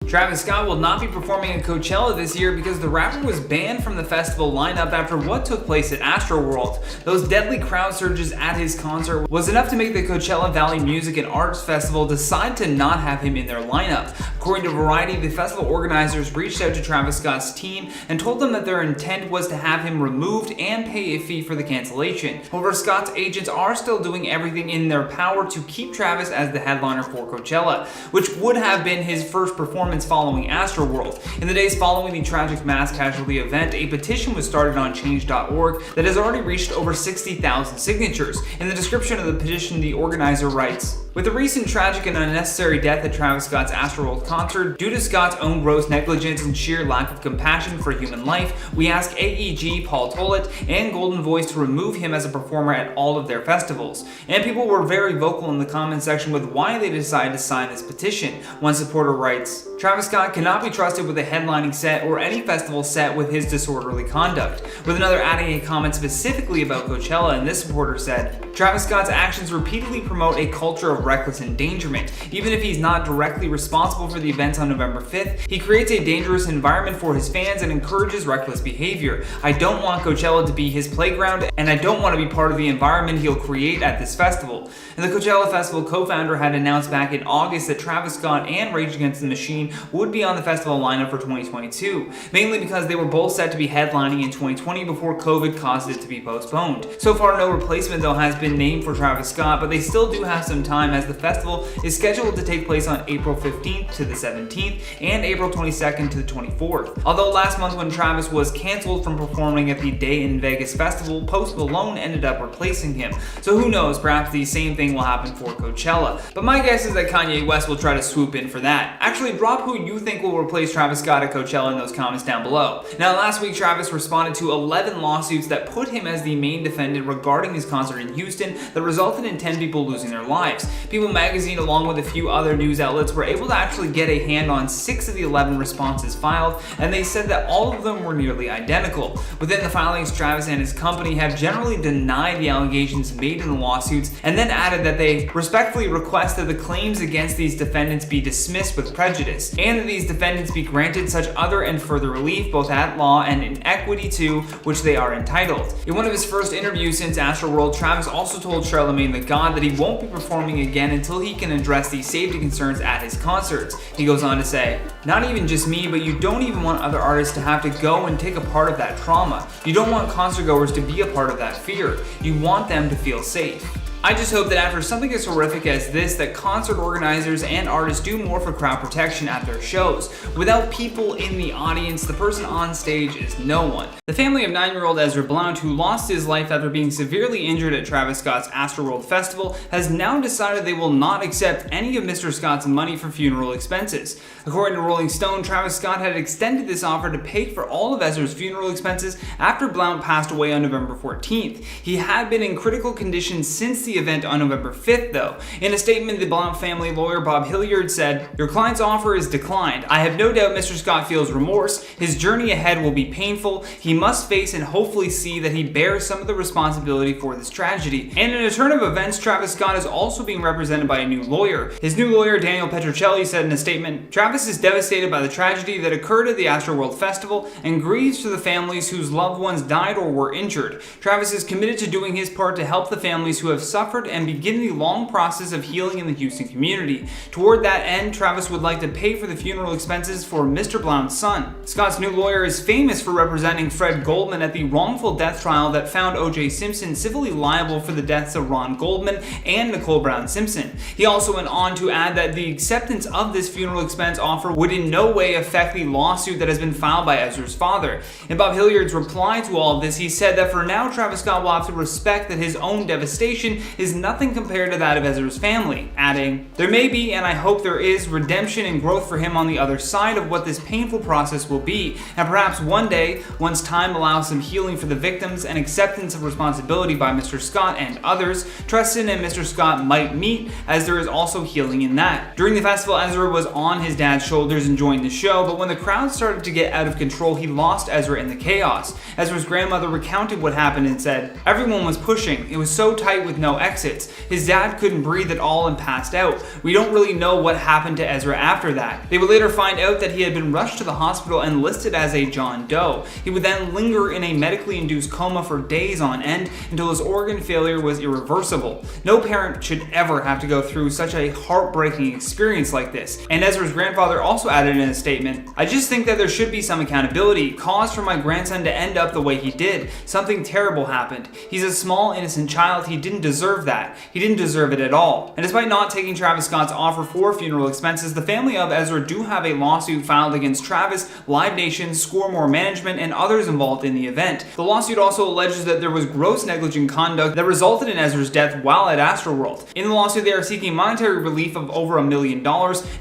Travis Scott will not be performing at Coachella this year because the rapper was banned from the festival lineup after what took place at Astroworld. Those deadly crowd surges at his concert was enough to make the Coachella Valley Music and Arts Festival decide to not have him in their lineup. According to Variety, the festival organizers reached out to Travis Scott's team and told them that their intent was to have him removed and pay a fee for the cancellation. However, Scott's agents are still doing everything in their power to keep Travis as the headliner for Coachella, which would have been his first performance following Astroworld. In the days following the tragic mass casualty event, a petition was started on change.org that has already reached over 60,000 signatures. In the description of the petition, the organizer writes, "With the recent tragic and unnecessary death at Travis Scott's Astroworld concert, due to Scott's own gross negligence and sheer lack of compassion for human life, we ask AEG, Paul Tollett, and Golden Voice to remove him as a performer at all of their festivals." And people were very vocal in the comment section with why they decided to sign this petition. One supporter writes, "Travis Scott cannot be trusted with a headlining set or any festival set with his disorderly conduct." With another adding a comment specifically about Coachella, and this supporter said, "Travis Scott's actions repeatedly promote a culture of reckless endangerment. Even if he's not directly responsible for the events on November 5th, he creates a dangerous environment for his fans and encourages reckless behavior. I don't want Coachella to be his playground, and I don't want to be part of the environment he'll create at this festival." And the Coachella Festival co-founder had announced back in August that Travis Scott and Rage Against the Machine would be on the festival lineup for 2022, mainly because they were both set to be headlining in 2020 before COVID caused it to be postponed. So far, no replacement though has been named for Travis Scott, but they still do have some time as the festival is scheduled to take place on April 15th to the 17th and April 22nd to the 24th. Although last month when Travis was canceled from performing at the Day in Vegas festival, Post Malone ended up replacing him. So who knows, perhaps the same thing will happen for Coachella. But my guess is that Kanye West will try to swoop in for that. Actually, drop who you think will replace Travis Scott at Coachella in those comments down below. Now, last week Travis responded to 11 lawsuits that put him as the main defendant regarding his concert in Houston that resulted in 10 people losing their lives. People magazine, along with a few other news outlets, were able to actually get a hand on 6 of the 11 responses filed, and they said that all of them were nearly identical. Within the filings, Travis and his company have generally denied the allegations made in the lawsuits, and then added that they respectfully request that the claims against these defendants be dismissed with prejudice, and that these defendants be granted such other and further relief, both at law and in equity to which they are entitled. In one of his first interviews since Astroworld, Travis also told Charlemagne the God that he won't be performing again until he can address the safety concerns at his concerts. He goes on to say, "Not even just me, but you don't even want other artists to have to go and take a part of that trauma. You don't want concertgoers to be a part of that fear. You want them to feel safe." I just hope that after something as horrific as this, that concert organizers and artists do more for crowd protection at their shows. Without people in the audience, the person on stage is no one. The family of 9-year-old Ezra Blount, who lost his life after being severely injured at Travis Scott's Astroworld Festival, has now decided they will not accept any of Mr. Scott's money for funeral expenses. According to Rolling Stone, Travis Scott had extended this offer to pay for all of Ezra's funeral expenses after Blount passed away on November 14th. He had been in critical condition since the event on November 5th though. In a statement, the Blount family lawyer Bob Hilliard said, "Your client's offer is declined. I have no doubt Mr. Scott feels remorse. His journey ahead will be painful. He must face and hopefully see that he bears some of the responsibility for this tragedy." And in a turn of events, Travis Scott is also being represented by a new lawyer. His new lawyer, Daniel Petruccelli, said in a statement, "Travis is devastated by the tragedy that occurred at the Astroworld Festival and grieves for the families whose loved ones died or were injured. Travis is committed to doing his part to help the families who have suffered and begin the long process of healing in the Houston community. Toward that end, Travis would like to pay for the funeral expenses for Mr. Blount's son." Scott's new lawyer is famous for representing Fred Goldman at the wrongful death trial that found O.J. Simpson civilly liable for the deaths of Ron Goldman and Nicole Brown Simpson. He also went on to add that the acceptance of this funeral expense offer would in no way affect the lawsuit that has been filed by Ezra's father. In Bob Hilliard's reply to all of this, he said that for now Travis Scott will have to respect that his own devastation is nothing compared to that of Ezra's family, adding, "There may be, and I hope there is, redemption and growth for him on the other side of what this painful process will be, and perhaps one day, once time allows some healing for the victims and acceptance of responsibility by Mr. Scott and others, Tristan and Mr. Scott might meet, as there is also healing in that." During the festival, Ezra was on his dad's shoulders enjoying the show, but when the crowd started to get out of control, he lost Ezra in the chaos. Ezra's grandmother recounted what happened and said, "Everyone was pushing. It was so tight with no no exits. His dad couldn't breathe at all and passed out. We don't really know what happened to Ezra after that. They would later find out that he had been rushed to the hospital and listed as a John Doe. He would then linger in a medically induced coma for days on end until his organ failure was irreversible. No parent should ever have to go through such a heartbreaking experience like this. And Ezra's grandfather also added in a statement, "I just think that there should be some accountability. Cause for my grandson to end up the way he did. Something terrible happened. He's a small, innocent child. He didn't deserve that. He didn't deserve it at all." And despite not taking Travis Scott's offer for funeral expenses, the family of Ezra do have a lawsuit filed against Travis, Live Nation, Score More Management, and others involved in the event. The lawsuit also alleges that there was gross negligent conduct that resulted in Ezra's death while at Astroworld. In the lawsuit, they are seeking monetary relief of over $1 million,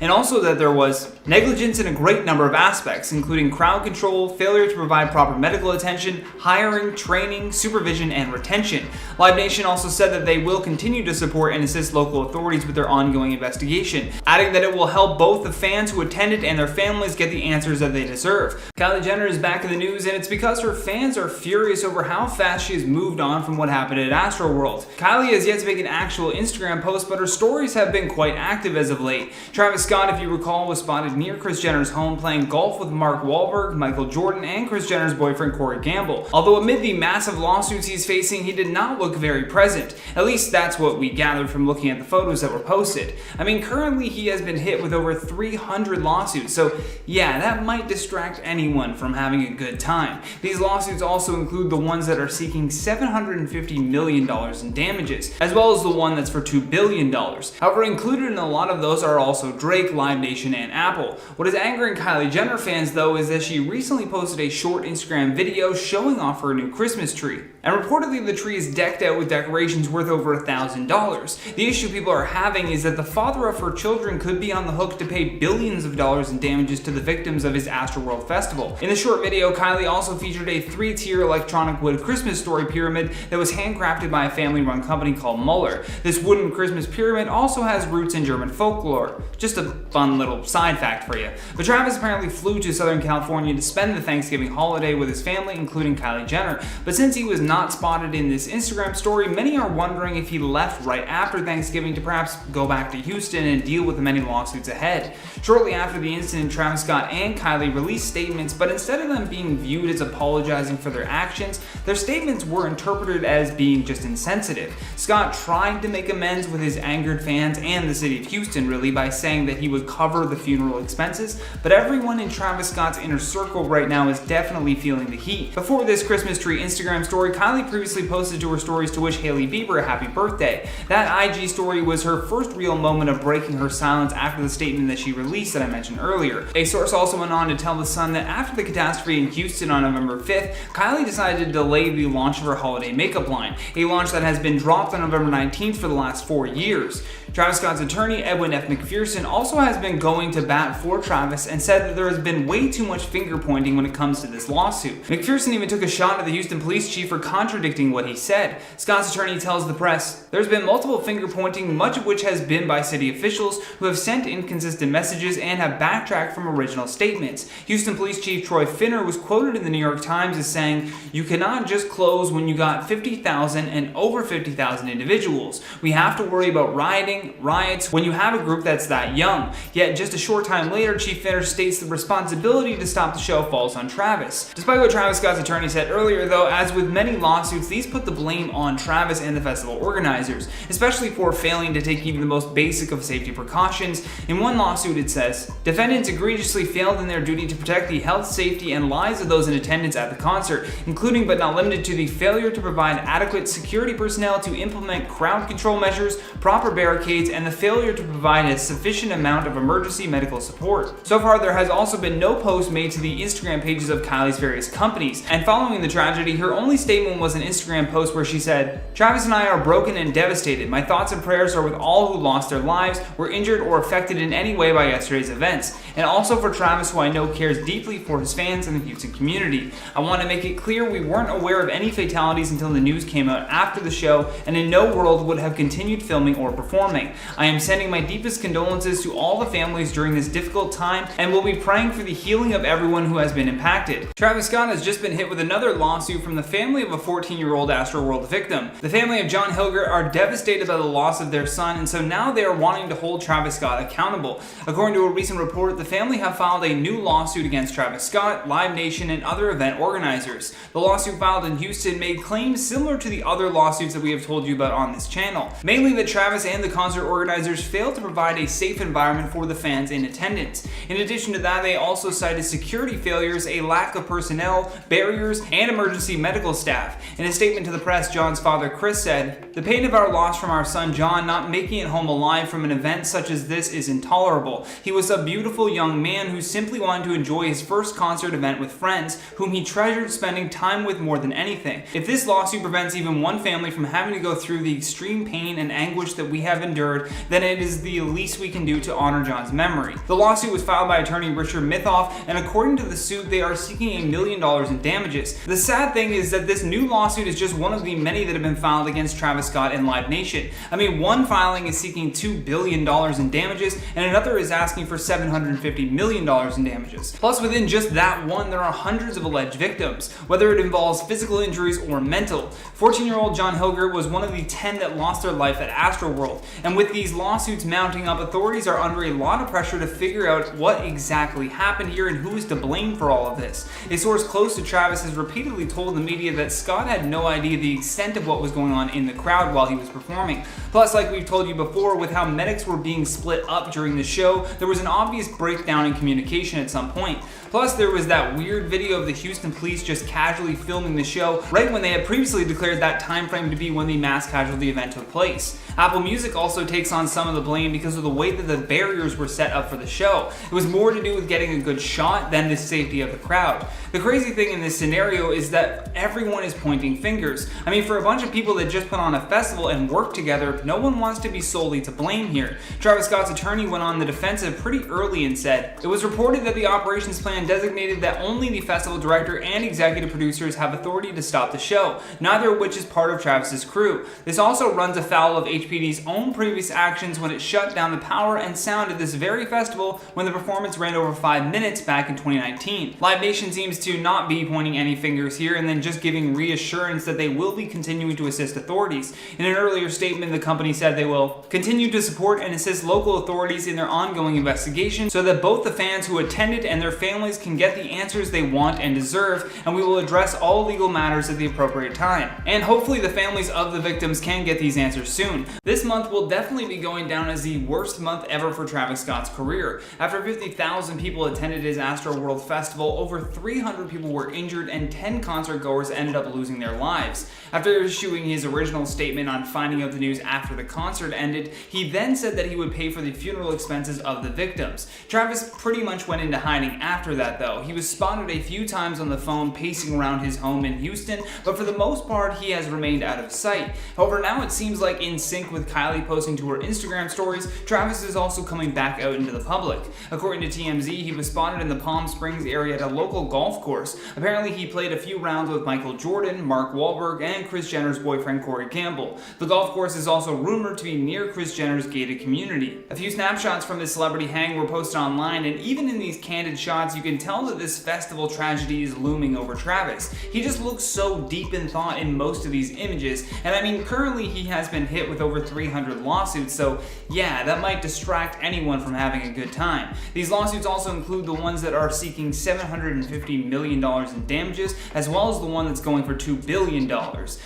and also that there was negligence in a great number of aspects, including crowd control, failure to provide proper medical attention, hiring, training, supervision, and retention. Live Nation also said that they will continue to support and assist local authorities with their ongoing investigation, adding that it will help both the fans who attended and their families get the answers that they deserve. Kylie Jenner is back in the news, and it's because her fans are furious over how fast she has moved on from what happened at Astroworld. Kylie has yet to make an actual Instagram post, but her stories have been quite active as of late. Travis Scott, if you recall, was spotted near Kris Jenner's home playing golf with Mark Wahlberg, Michael Jordan, and Kris Jenner's boyfriend Corey Gamble. Although amid the massive lawsuits he's facing, he did not look very present. At least that's what we gathered from looking at the photos that were posted. I mean, currently he has been hit with over 300 lawsuits, so yeah, that might distract anyone from having a good time. These lawsuits also include the ones that are seeking $750 million in damages, as well as the one that's for $2 billion. However, included in a lot of those are also Drake, Live Nation, and Apple. What is angering Kylie Jenner fans, though, is that she recently posted a short Instagram video showing off her new Christmas tree. And reportedly, the tree is decked out with decorations worth over $1,000. The issue people are having is that the father of her children could be on the hook to pay billions of dollars in damages to the victims of his Astroworld festival. In the short video, Kylie also featured a 3-tier electronic wood Christmas story pyramid that was handcrafted by a family-run company called Muller. This wooden Christmas pyramid also has roots in German folklore. Just a fun little side fact for you. But Travis apparently flew to Southern California to spend the Thanksgiving holiday with his family, including Kylie Jenner. But since he was not spotted in this Instagram story, many are wondering if he left right after Thanksgiving to perhaps go back to Houston and deal with the many lawsuits ahead. Shortly after the incident, Travis Scott and Kylie released statements, but instead of them being viewed as apologizing for their actions, their statements were interpreted as being just insensitive. Scott tried to make amends with his angered fans and the city of Houston, really, by saying that he would cover the funeral expenses, but everyone in Travis Scott's inner circle right now is definitely feeling the heat. Before this Christmas tree Instagram story, Kylie previously posted to her stories to wish Hailey Bieber a happy birthday. That IG story was her first real moment of breaking her silence after the statement that she released that I mentioned earlier. A source also went on to tell The Sun that after the catastrophe in Houston on November 5th, Kylie decided to delay the launch of her holiday makeup line, a launch that has been dropped on November 19th for the last 4 years. Travis Scott's attorney, Edwin F. McPherson, also has been going to bat for Travis and said that there has been way too much finger pointing when it comes to this lawsuit. McPherson even took a shot at the Houston police chief for contradicting what he said. Scott's attorney tells the press, "There's been multiple finger pointing, much of which has been by city officials who have sent inconsistent messages and have backtracked from original statements." Houston Police Chief Troy Finner was quoted in the New York Times as saying, "You cannot just close when you got 50,000 and over 50,000 individuals. We have to worry about riots when you have a group that's that young." Yet just a short time later, Chief Finner states the responsibility to stop the show falls on Travis. Despite what Travis Scott's attorney said earlier, though, as with many lawsuits, these put the blame on Travis and the festival organizers, especially for failing to take even the most basic of safety precautions. In one lawsuit it says, "Defendants egregiously failed in their duty to protect the health, safety, and lives of those in attendance at the concert, including but not limited to the failure to provide adequate security personnel to implement crowd control measures, proper barricades, and the failure to provide a sufficient amount of emergency medical support." So far, there has also been no post made to the Instagram pages of Kylie's various companies, and following the tragedy, her only statement was an Instagram post where she said, "Travis and I are broken and devastated. My thoughts and prayers are with all who lost their lives, were injured, or affected in any way by yesterday's events, and also for Travis, who I know cares deeply for his fans and the Houston community. I want to make it clear we weren't aware of any fatalities until the news came out after the show, and in no world would have continued filming or performing. I am sending my deepest condolences to all the families during this difficult time and will be praying for the healing of everyone who has been impacted. Travis Scott has just been hit with another lawsuit from the family of a 14-year-old Astroworld victim. The family of John Hilger are devastated by the loss of their son, and so now they are wanting to hold Travis Scott accountable. According to a recent report, the family have filed a new lawsuit against Travis Scott, Live Nation, and other event organizers. The lawsuit filed in Houston made claims similar to the other lawsuits that we have told you about on this channel, mainly that Travis and the concert organizers failed to provide a safe environment for the fans in attendance. In addition to that, they also cited security failures, a lack of personnel, barriers, and emergency medical staff. In a statement to the press, John's father Chris said, "The pain of our loss from our son John not making it home alive from an event such as this is intolerable. He was a beautiful young man who simply wanted to enjoy his first concert event with friends, whom he treasured spending time with more than anything. If this lawsuit prevents even one family from having to go through the extreme pain and anguish that we have endured, then it is the least we can do to honor John's memory." The lawsuit was filed by attorney Richard Mithoff, and according to the suit, they are seeking $1 million in damages. The sad thing is that this new lawsuit is just one of the many that have been filed against Travis Scott and Live Nation. I mean, one filing is seeking $2 billion in damages, and another is asking for $750 million in damages. Plus, within just that one, there are hundreds of alleged victims, whether it involves physical injuries or mental. 14-year-old John Hilger was one of the 10 that lost their life at Astroworld, and with these lawsuits mounting up, authorities are under a lot of pressure to figure out what exactly happened here and who is to blame for all of this. A source close to Travis has repeatedly told the media that Scott had no idea the extent of what was going on in the crowd while he was performing. Plus, like we've told you before, with how medics were being split up during the show, there was an obvious breakdown in communication at some point. Plus, there was that weird video of the Houston police just casually filming the show right when they had previously declared that time frame to be when the mass casualty event took place. Apple Music also takes on some of the blame because of the way that the barriers were set up for the show. It was more to do with getting a good shot than the safety of the crowd. The crazy thing in this scenario is that everyone is pointing fingers. I mean, for a bunch of people that just put on a festival and work together, no one wants to be solely to blame here. Travis Scott's attorney went on the defensive pretty early and said, "It was reported that the operations plan designated that only the festival director and executive producers have authority to stop the show, neither of which is part of Travis's crew. This also runs afoul of HPD's own previous actions when it shut down the power and sound at this very festival when the performance ran over 5 minutes back in 2019. Live Nation seems to not be pointing any fingers here and then just giving reassurance that they will be continuing to assist authorities. In an earlier statement, the company said they will continue to support and assist local authorities in their ongoing investigation so that both the fans who attended and their families can get the answers they want and deserve, and we will address all legal matters at the appropriate time. And hopefully the families of the victims can get these answers soon. This month will definitely be going down as the worst month ever for Travis Scott's career. After 50,000 people attended his Astroworld festival, over 300 people were injured and 10 concert goers ended up losing their lives. After issuing his original statement on finding out the news after the concert ended, he then said that he would pay for the funeral expenses of the victims. Travis pretty much went into hiding after that though. He was spotted a few times on the phone pacing around his home in Houston, but for the most part he has remained out of sight. However, now it seems like in sync with Kylie posting to her Instagram stories, Travis is also coming back out into the public. According to TMZ, he was spotted in the Palm Springs area at a local golf course. Apparently he played a few rounds with Michael Jordan, Mark Wahlberg, and Kris Jenner's boyfriend Corey Campbell. The golf course is also rumored to be near Kris Jenner's gated community. A few snapshots from this celebrity hang were posted online, and even in these candid shots you can tell that this festival tragedy is looming over Travis. He just looks so deep in thought in most of these images, and I mean currently he has been hit with over 300 lawsuits, so yeah, that might distract anyone from having a good time. These lawsuits also include the ones that are seeking $750 million in damages, as well as the one that's going for $2 billion.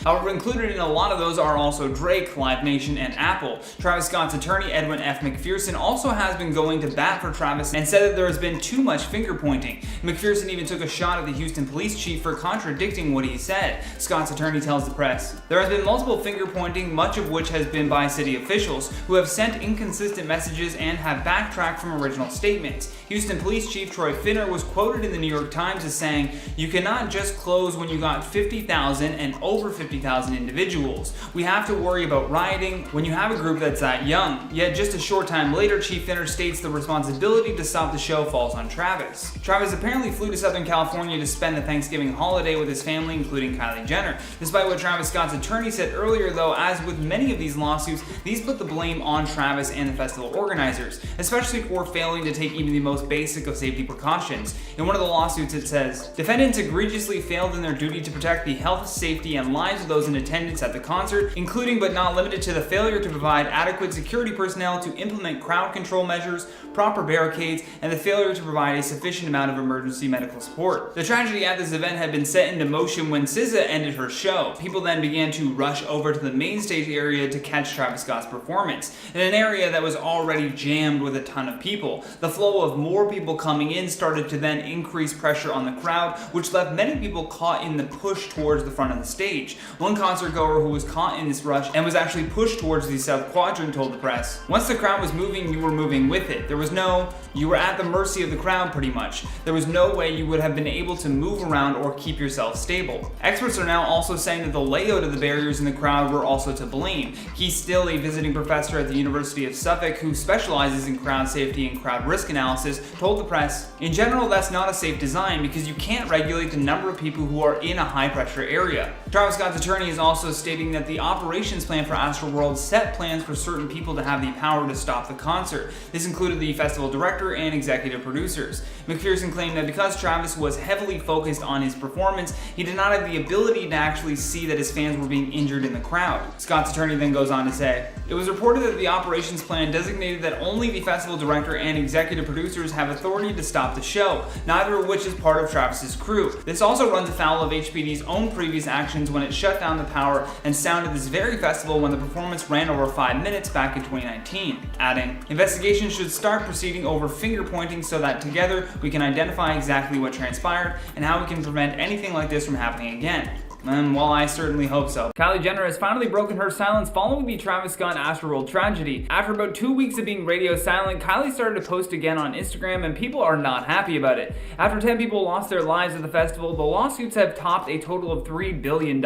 However, included in a lot of those are also Drake, Live Nation, and Apple. Travis Scott's attorney, Edwin F. McPherson, also has been going to bat for Travis and said that there has been too much finger pointing. McPherson even took a shot at the Houston police chief for contradicting what he said. Scott's attorney tells the press, "There has been multiple finger pointing, much of which has been by city officials who have sent inconsistent messages and have backtracked from original statements. Houston Police Chief Troy Finner was quoted in the New York Times as saying, 'You cannot just close when you got 50,000 and over 50,000 individuals. We have to worry about rioting when you have a group that's that young.' Yet just a short time later, Chief Finner states the responsibility to stop the show falls on Travis." Travis apparently flew to Southern California to spend the Thanksgiving holiday with his family, including Kylie Jenner. Despite what Travis Scott's attorney said earlier though, as with many of these lawsuits, these put the blame on Travis and the festival organizers, especially for for failing to take even the most basic of safety precautions. In one of the lawsuits it says, defendants egregiously failed in their duty to protect the health, safety, and lives of those in attendance at the concert, including but not limited to the failure to provide adequate security personnel to implement crowd control measures, proper barricades, and the failure to provide a sufficient amount of emergency medical support. The tragedy at this event had been set into motion when SZA ended her show. People then began to rush over to the main stage area to catch Travis Scott's performance, in an area that was already jammed with a ton of people. The flow of more people coming in started to then increase pressure on the crowd, which left many people caught in the push towards the front of the stage. One concert goer who was caught in this rush and was actually pushed towards the south quadrant told the press, "Once the crowd was moving, you were moving with it. You were at the mercy of the crowd pretty much. There was no way you would have been able to move around or keep yourself stable." Experts are now also saying that the layout of the barriers in the crowd were also to blame. Keith Still, a visiting professor at the University of Suffolk who specializes in crowd safety and crowd risk analysis, told the press, "In general, that's not a safe design because you can't regulate the number of people who are in a high pressure area." Travis Scott's attorney is also stating that the operations plan for Astroworld set plans for certain people to have the power to stop the concert. This included the festival director and executive producers. McPherson claimed that because Travis was heavily focused on his performance, he did not have the ability to actually see that his fans were being injured in the crowd. Scott's attorney then goes on to say, "It was reported that the operations plan designated that only the festival director and executive producers have authority to stop the show, neither of which is part of Travis's crew. This also runs afoul of HPD's own previous actions when it shut down the power and sound at this very festival when the performance ran over 5 minutes back in 2019, adding, "Investigations should start proceeding over finger pointing so that together we can identify exactly what transpired and how we can prevent anything like this from happening again." Well, I certainly hope so. Kylie Jenner has finally broken her silence following the Travis Scott Astroworld tragedy. After about 2 weeks of being radio silent, Kylie started to post again on Instagram, and people are not happy about it. After 10 people lost their lives at the festival, the lawsuits have topped a total of $3 billion.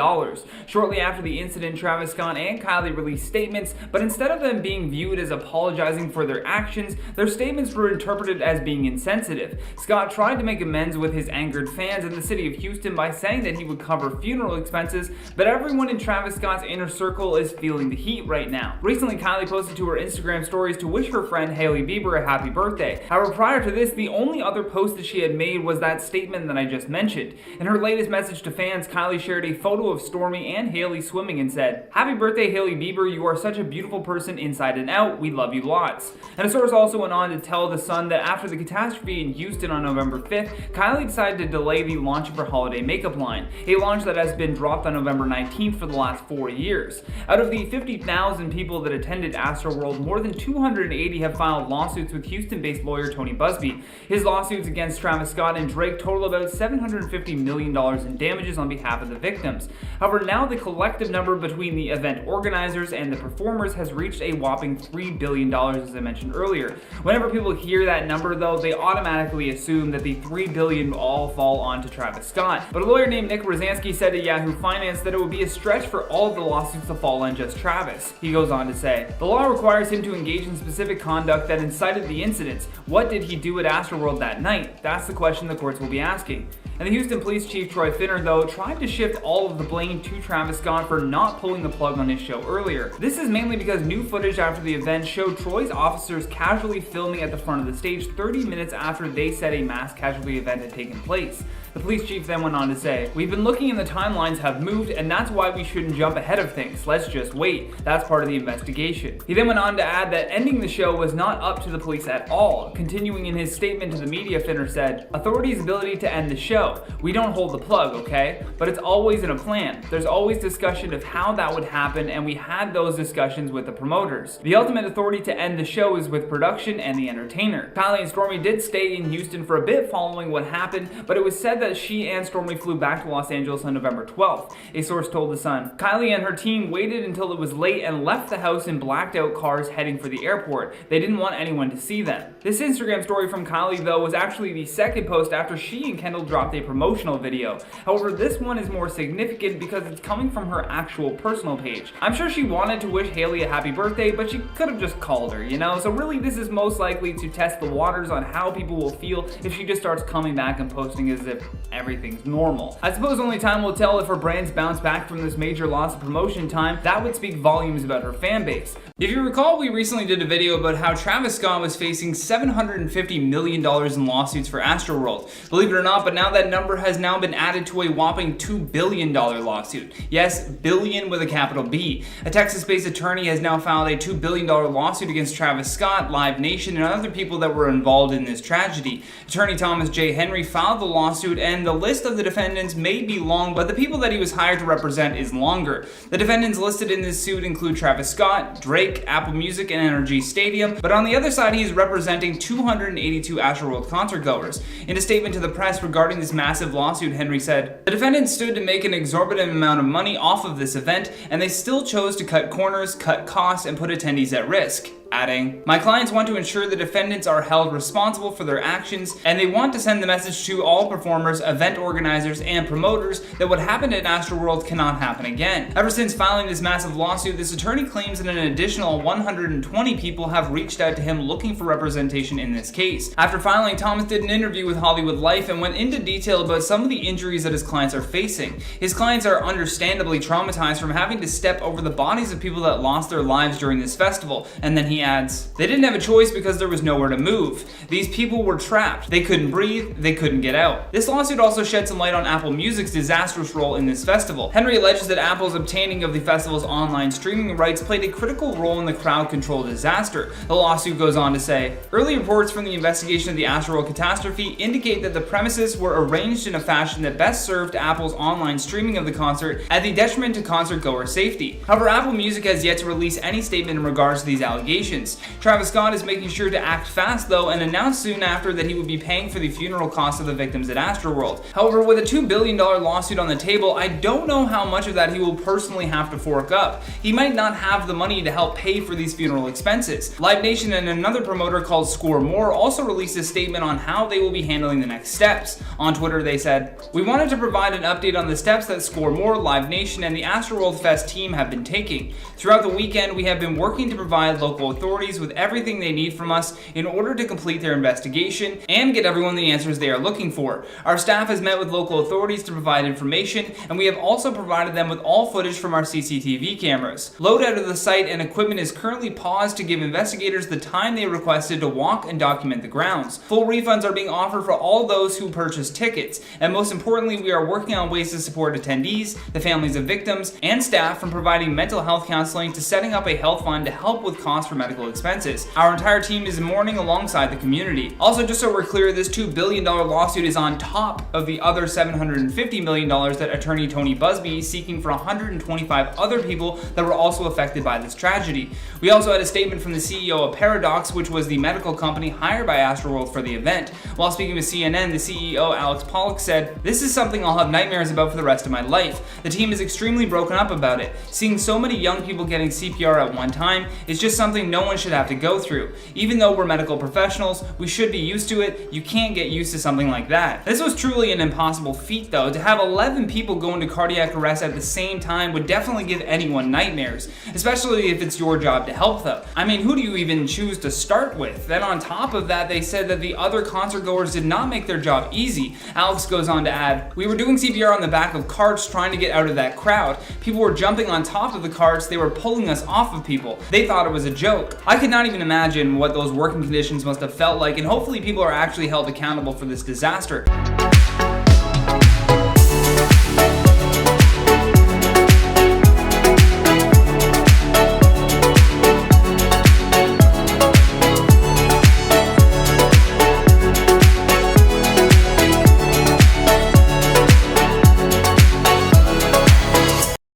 Shortly after the incident, Travis Scott and Kylie released statements, but instead of them being viewed as apologizing for their actions, their statements were interpreted as being insensitive. Scott tried to make amends with his angered fans in the city of Houston by saying that he would cover funeral expenses, but everyone in Travis Scott's inner circle is feeling the heat right now. Recently, Kylie posted to her Instagram stories to wish her friend Hailey Bieber a happy birthday. However, prior to this, the only other post that she had made was that statement that I just mentioned. In her latest message to fans, Kylie shared a photo of Stormi and Hailey swimming and said, "Happy birthday, Hailey Bieber. You are such a beautiful person inside and out. We love you lots." And a source also went on to tell The Sun that after the catastrophe in Houston on November 5th, Kylie decided to delay the launch of her holiday makeup line, a launch that has been dropped on November 19th for the last 4 years. Out of the 50,000 people that attended Astroworld, more than 280 have filed lawsuits with Houston-based lawyer Tony Busby. His lawsuits against Travis Scott and Drake total about $750 million in damages on behalf of the victims. However, now the collective number between the event organizers and the performers has reached a whopping $3 billion, as I mentioned earlier. Whenever people hear that number, though, they automatically assume that the $3 billion all fall onto Travis Scott. But a lawyer named Nick Rosansky said to Yahoo Finance that it would be a stretch for all of the lawsuits to fall on just Travis. He goes on to say, "The law requires him to engage in specific conduct that incited the incidents. What did he do at Astroworld that night? That's the question the courts will be asking." And the Houston Police Chief Troy Finner, though, tried to shift all of the blame to Travis Scott for not pulling the plug on his show earlier. This is mainly because new footage after the event showed Troy's officers casually filming at the front of the stage 30 minutes after they said a mass casualty event had taken place. The police chief then went on to say, "We've been looking and the timelines have moved, and that's why we shouldn't jump ahead of things. Let's just wait. That's part of the investigation." He then went on to add that ending the show was not up to the police at all. Continuing in his statement to the media, Finner said, "Authorities' ability to end the show. We don't hold the plug, okay? But it's always in a plan. There's always discussion of how that would happen, and we had those discussions with the promoters. The ultimate authority to end the show is with production and the entertainer." Kylie and Stormi did stay in Houston for a bit following what happened, but it was said that she and Stormi flew back to Los Angeles on November 12th. A source told The Sun, "Kylie and her team waited until it was late and left the house in blacked out cars heading for the airport. They didn't want anyone to see them." This Instagram story from Kylie, though, was actually the second post after she and Kendall dropped dropped a promotional video. However, this one is more significant because it's coming from her actual personal page. I'm sure she wanted to wish Hailey a happy birthday, but she could have just called her, you know? So really this is most likely to test the waters on how people will feel if she just starts coming back and posting as if everything's normal. I suppose only time will tell if her brands bounce back from this major loss of promotion time. That would speak volumes about her fan base. If you recall, we recently did a video about how Travis Scott was facing $750 million in lawsuits for Astroworld. Believe it or not, but now that number has now been added to a whopping $2 billion lawsuit. Yes, billion with a capital B. A Texas-based attorney has now filed a $2 billion lawsuit against Travis Scott, Live Nation, and other people that were involved in this tragedy. Attorney Thomas J. Henry filed the lawsuit, and the list of the defendants may be long, but the people that he was hired to represent is longer. The defendants listed in this suit include Travis Scott, Drake, Apple Music, and NRG Stadium, but on the other side he is representing 282 Astroworld concert goers. In a statement to the press regarding this massive lawsuit, Henry said, "The defendants stood to make an exorbitant amount of money off of this event, and they still chose to cut corners, cut costs, and put attendees at risk." Adding, "My clients want to ensure the defendants are held responsible for their actions, and they want to send the message to all performers, event organizers, and promoters that what happened at Astroworld cannot happen again." Ever since filing this massive lawsuit, this attorney claims that an additional 120 people have reached out to him looking for representation in this case. After filing, Thomas did an interview with Hollywood Life and went into detail about some of the injuries that his clients are facing. His clients are understandably traumatized from having to step over the bodies of people that lost their lives during this festival, and then he adds, "They didn't have a choice because there was nowhere to move. These people were trapped. They couldn't breathe. They couldn't get out." This lawsuit also sheds some light on Apple Music's disastrous role in this festival. Henry alleges that Apple's obtaining of the festival's online streaming rights played a critical role in the crowd control disaster. The lawsuit goes on to say, "Early reports from the investigation of the Astroworld catastrophe indicate that the premises were arranged in a fashion that best served Apple's online streaming of the concert at the detriment to concert goer safety." However, Apple Music has yet to release any statement in regards to these allegations. Travis Scott is making sure to act fast though, and announced soon after that he would be paying for the funeral costs of the victims at Astroworld. However, with a $2 billion lawsuit on the table, I don't know how much of that he will personally have to fork up. He might not have the money to help pay for these funeral expenses. Live Nation and another promoter called Score More also released a statement on how they will be handling the next steps. On Twitter they said, "We wanted to provide an update on the steps that Score More, Live Nation, and the Astroworld Fest team have been taking. Throughout the weekend, we have been working to provide local authorities with everything they need from us in order to complete their investigation and get everyone the answers they are looking for. Our staff has met with local authorities to provide information, and we have also provided them with all footage from our CCTV cameras. Loadout of the site and equipment is currently paused to give investigators the time they requested to walk and document the grounds. Full refunds are being offered for all those who purchased tickets, and most importantly, we are working on ways to support attendees, the families of victims, and staff, from providing mental health counseling to setting up a health fund to help with costs for medical expenses. Our entire team is mourning alongside the community." Also, just so we're clear, this $2 billion lawsuit is on top of the other $750 million that attorney Tony Busby is seeking for 125 other people that were also affected by this tragedy. We also had a statement from the CEO of Paradox, which was the medical company hired by Astroworld for the event. While speaking with CNN, the CEO Alex Pollock said, "This is something I'll have nightmares about for the rest of my life. The team is extremely broken up about it. Seeing so many young people getting CPR at one time is just something no one should have to go through. Even though we're medical professionals, we should be used to it. You can't get used to something like that." This was truly an impossible feat though. To have 11 people go into cardiac arrest at the same time would definitely give anyone nightmares, especially if it's your job to help them. I mean, who do you even choose to start with? Then on top of that, they said that the other concert goers did not make their job easy. Alex goes on to add, "We were doing CPR on the back of carts trying to get out of that crowd. People were jumping on top of the carts. They were pulling us off of people. They thought it was a joke." I could not even imagine what those working conditions must have felt like, and hopefully people are actually held accountable for this disaster.